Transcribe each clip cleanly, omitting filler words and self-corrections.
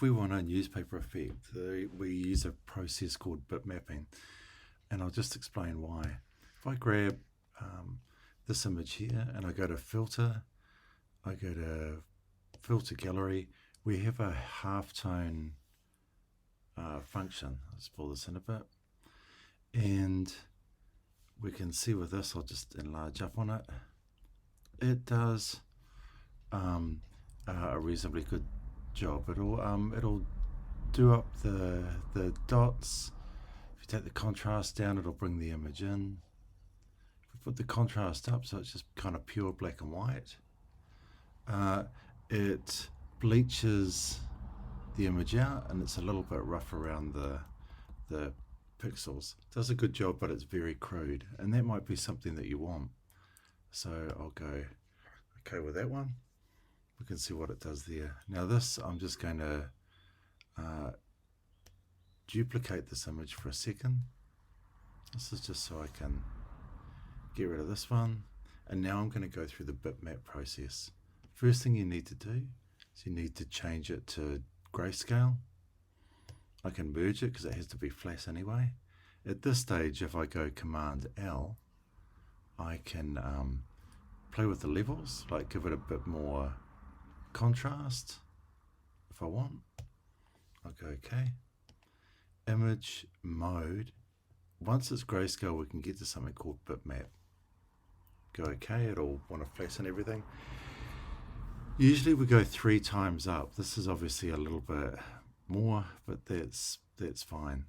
if we want a newspaper effect, we use a process called bitmapping, and I'll just explain why. If I grab this image here and I go to filter, I go to filter gallery, we have a halftone function. Let's pull this in a bit, and we can see with this, I'll just enlarge up on it. It does a reasonably good job. It'll do up the dots. If you take the contrast down, it'll bring the image in. If we put the contrast up, so it's just kind of pure black and white, it bleaches the image out, and it's a little bit rough around the pixels. It does a good job, but it's very crude, and that might be something that you want. So I'll go okay with that one. We can see what it does there. Now this, I'm just going to duplicate this image for a second. This is just so I can get rid of this one. And now I'm going to go through the bitmap process. First thing you need to do is you need to change it to grayscale. I can merge it because it has to be flat anyway. At this stage, if I go Command L, I can play with the levels, like give it a bit more contrast if I want. I'll go OK. Image mode. Once it's grayscale, we can get to something called bitmap. Go OK, it'll want to flatten everything. Usually we go 3 times up. This is obviously a little bit more, but that's fine.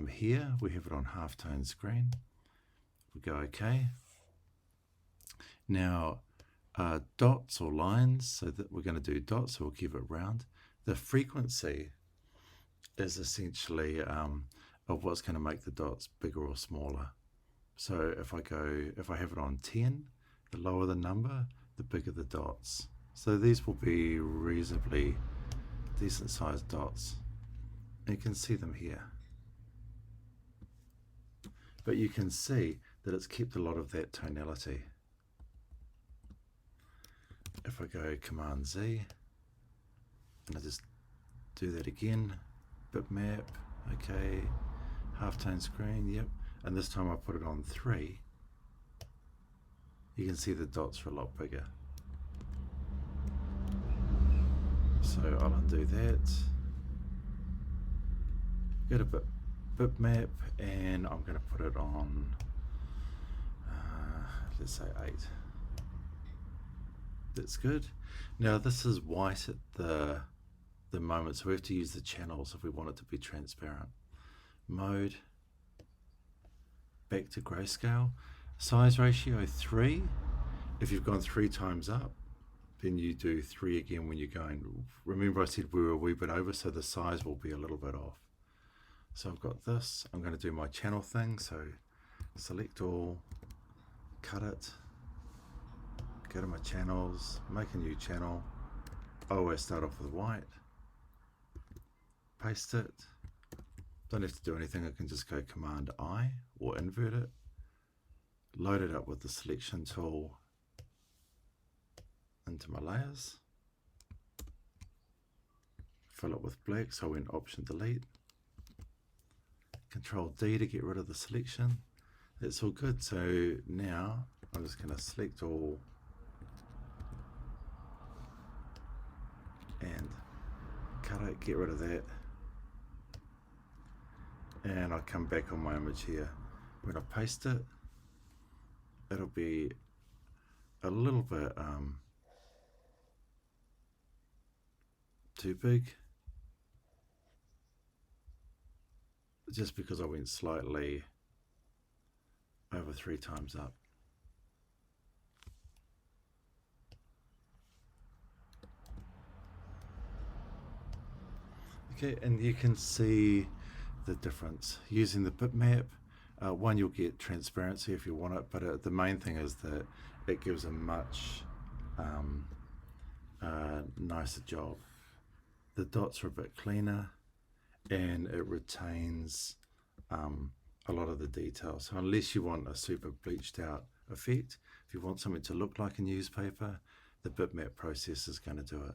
Here we have it on halftone screen. We go OK. Now dots or lines, so that we're going to do dots, so we'll keep it round. The frequency is essentially of what's going to make the dots bigger or smaller. So if I have it on 10, the lower the number, the bigger the dots. So these will be reasonably decent sized dots. And you can see them here. But you can see that it's kept a lot of that tonality. If I go Command Z, and I just do that again, bitmap, okay, halftone screen, yep, and this time I put it on 3, you can see the dots are a lot bigger. So I'll undo that, go to bitmap, and I'm going to put it on, let's say 8. That's good. Now this is white at the moment, so we have to use the channels if we want it to be transparent. Mode, back to grayscale. Size ratio 3. If you've gone 3 times up, then you do 3 again when you're going. Remember I said we were a wee bit over, so the size will be a little bit off. So I've got this. I'm going to do my channel thing, so select all, cut it, go to my channels, make a new channel. I always start off with white, paste it. Don't have to do anything, I can just go Command I or invert it, load it up with the selection tool into my layers, fill it with black, so I went Option Delete, Control D to get rid of the selection. That's all good. So now I'm just going to select all and cut it, get rid of that, and I'll come back on my image here. When I paste it, it'll be a little bit too big, just because I went slightly over 3 times up. Okay, and you can see the difference using the bitmap. One, you'll get transparency if you want it, but the main thing is that it gives a much nicer job. The dots are a bit cleaner, and it retains a lot of the detail. So unless you want a super bleached out effect, if you want something to look like a newspaper, the bitmap process is going to do it.